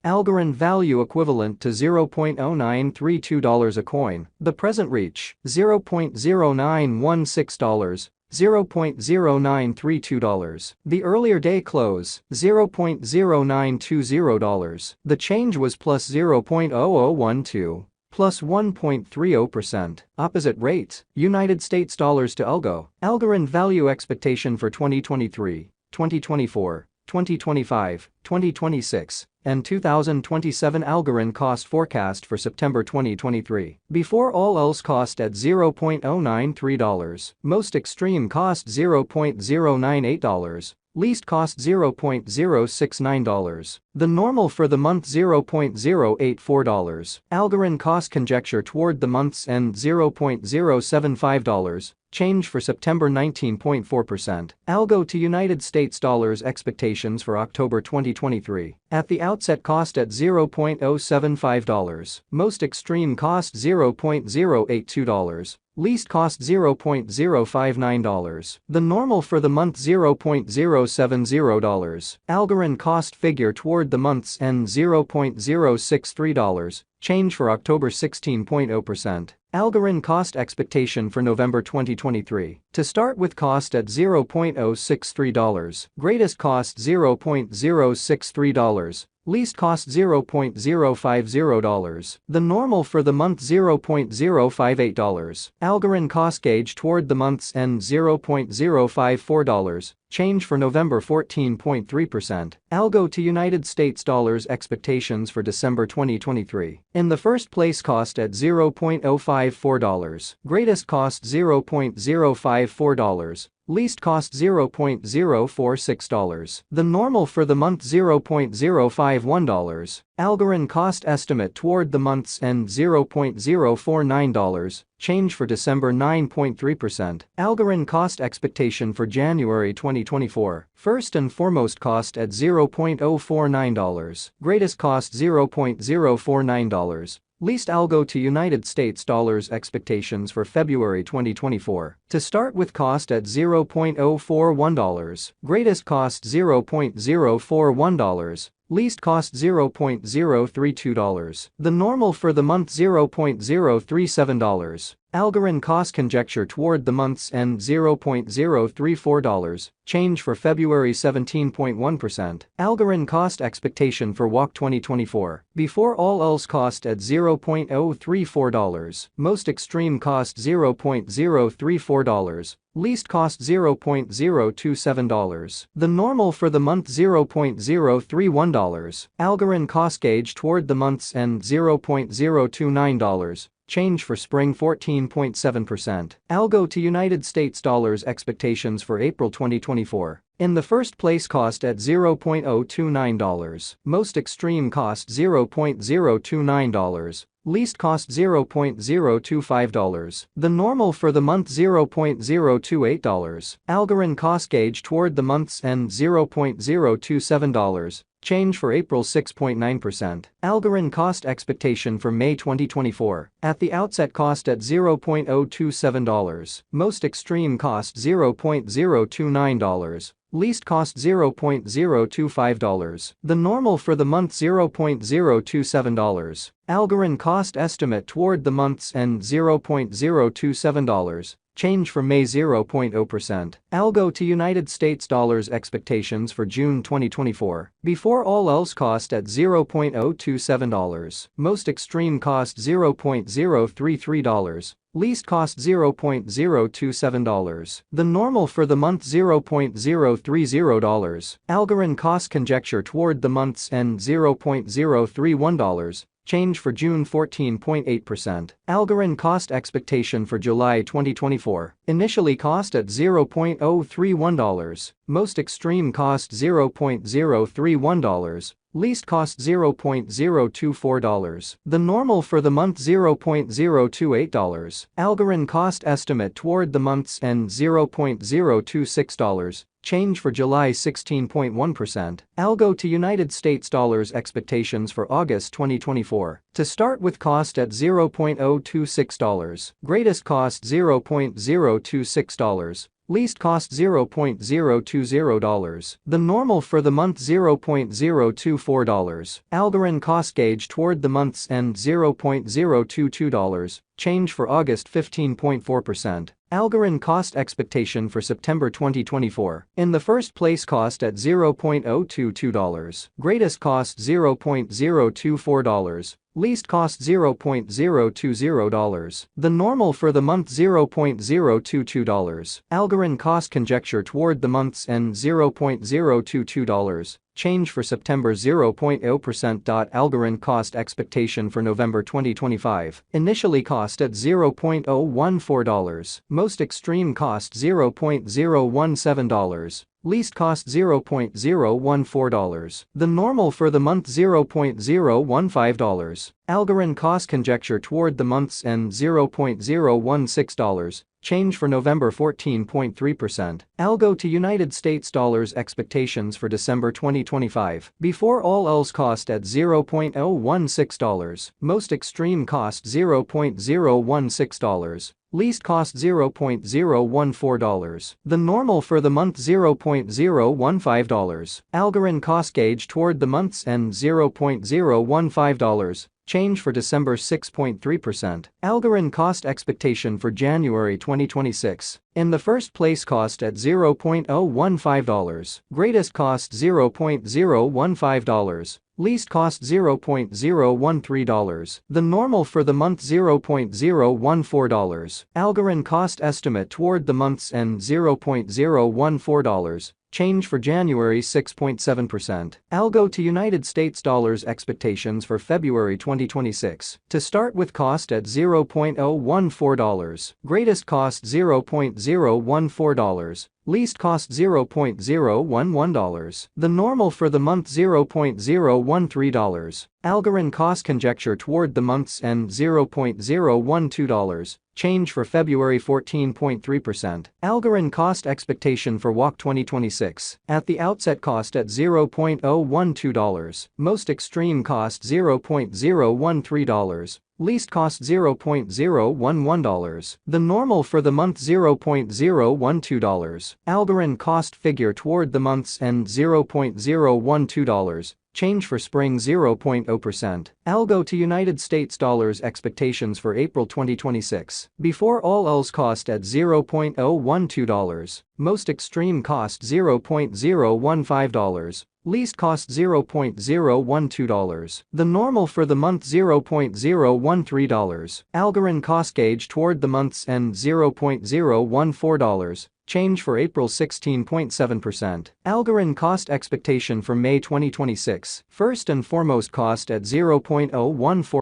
Algorand value equivalent to $0.0932 a coin. The present reach, $0.0916. $0.0932. The earlier day close, $0.0920. The change was plus 0.0012. Plus 1.30%. Opposite rates, United States dollars to Algo. Algorand value expectation for 2023, 2024, 2025, 2026, and 2027. Algorand cost forecast for September 2023. Before all else cost at $0.093. Most extreme cost $0.098. Least cost $0.069. The normal for the month $0.084. Algorand cost conjecture toward the month's end $0.075. Change for September 19.4%. Algo to United States dollars expectations for October 2023. At the outset cost at $0.075. Most extreme cost $0.082. Least cost $0.059. The normal for the month $0.070. Algorand cost figure toward the month's end $0.063. Change for October 16.0%. Algorand cost expectation for November 2023. To start with cost at $0.063. Greatest cost $0.063. Least cost $0.050. The normal for the month $0.058. Algorand cost gauge toward the month's end $0.054. Change for November 14.3%. Algo to United States dollars expectations for December 2023. In the first place cost at $0.054. Greatest cost $0.054. Least cost $0.046. The normal for the month $0.051. Algorand cost estimate toward the month's end $0.049. Change for December 9.3%. Algorand cost expectation for January 2024. First and foremost cost at $0.049. Greatest cost $0.049. Least Algo to United States dollars expectations for February 2024. To start with cost at $0.041. Greatest cost $0.041. Least cost $0.032. The normal for the month $0.037. Algorand cost conjecture toward the month's end $0.034. Change for February 17.1%. Algorand cost expectation for WOC 2024. Before all else cost at $0.034. Most extreme cost $0.034. Least cost $0.027. The normal for the month $0.031. Algorand cost gauge toward the month's end $0.029. Change for spring 14.7%. Algo to United States dollars expectations for April 2024. In the first place cost at $0.029. Most extreme cost $0.029. Least cost $0.025. The normal for the month $0.028. Algorand cost gauge toward the month's end $0.027. Change for April 6.9%. Algorand cost expectation for May 2024. At the outset cost at $0.027. Most extreme cost $0.029. Least cost $0.025. The normal for the month $0.027. Algorand cost estimate toward the month's end $0.027. Change for May 0.0%. Algo to United States dollars expectations for June 2024. Before all else cost at $0.027. Most extreme cost $0.033. Least cost $0.027. The normal for the month $0.030. Algorand cost conjecture toward the month's end $0.031. Change for June 14.8%. Algorand cost expectation for July 2024. Initially cost at $0.031. Most extreme cost $0.031. Least cost $0.024. The normal for the month $0.028. Algorand cost estimate toward the month's end $0.026. Change for July 16.1%. Algo to United States dollars expectations for August 2024. To start with cost at $0.026. Greatest cost $0.026. Least cost $0.020. The normal for the month $0.024. Algorand cost gauge toward the month's end $0.022. Change for August 15.4%. Algorand cost expectation for September 2024. In the first place, cost at $0.022. Greatest cost $0.024. Least cost $0.020. The normal for the month $0.022. Algorand cost conjecture toward the month's end $0.022. Change for September 0.0%. Algorand cost expectation for November 2025. Initially cost at $0.014. Most extreme cost $0.017. Least cost $0.014. The normal for the month $0.015. Algorand cost conjecture toward the month's end $0.016. Change for November 14.3%. Algo to United States dollars expectations for December 2025. Before all else, cost at $0.016. Most extreme cost $0.016. Least cost $0.014. The normal for the month $0.015. Algorand cost gauge toward the month's end $0.015. Change for December 6.3%. Algorand cost expectation for January 2026. In the first place, cost at $0.015. Greatest cost $0.015. Least cost $0.013. The normal for the month $0.014. Algorand cost estimate toward the month's end $0.014. Change for January 6.7%. Algo to United States dollars expectations for February 2026. To start with, cost at $0.014. Greatest cost $0.014. Least cost $0.011. The normal for the month $0.013. Algorand cost conjecture toward the month's end $0.012. Change for February 14.3%. Algorand cost expectation for WOC 2026. At the outset, cost at $0.012. Most extreme cost $0.013. Least cost $0.011. The normal for the month $0.012. Algorand cost figure toward the month's end $0.012. Change for spring 0.0%. Algo to United States dollars expectations for April 2026. Before all else, cost at $0.012. Most extreme cost $0.015. Least cost $0.012. The normal for the month $0.013. Algorand cost gauge toward the month's end $0.014. Change for April 16.7%. Algorand cost expectation for May 2026. First and foremost, cost at $0.014.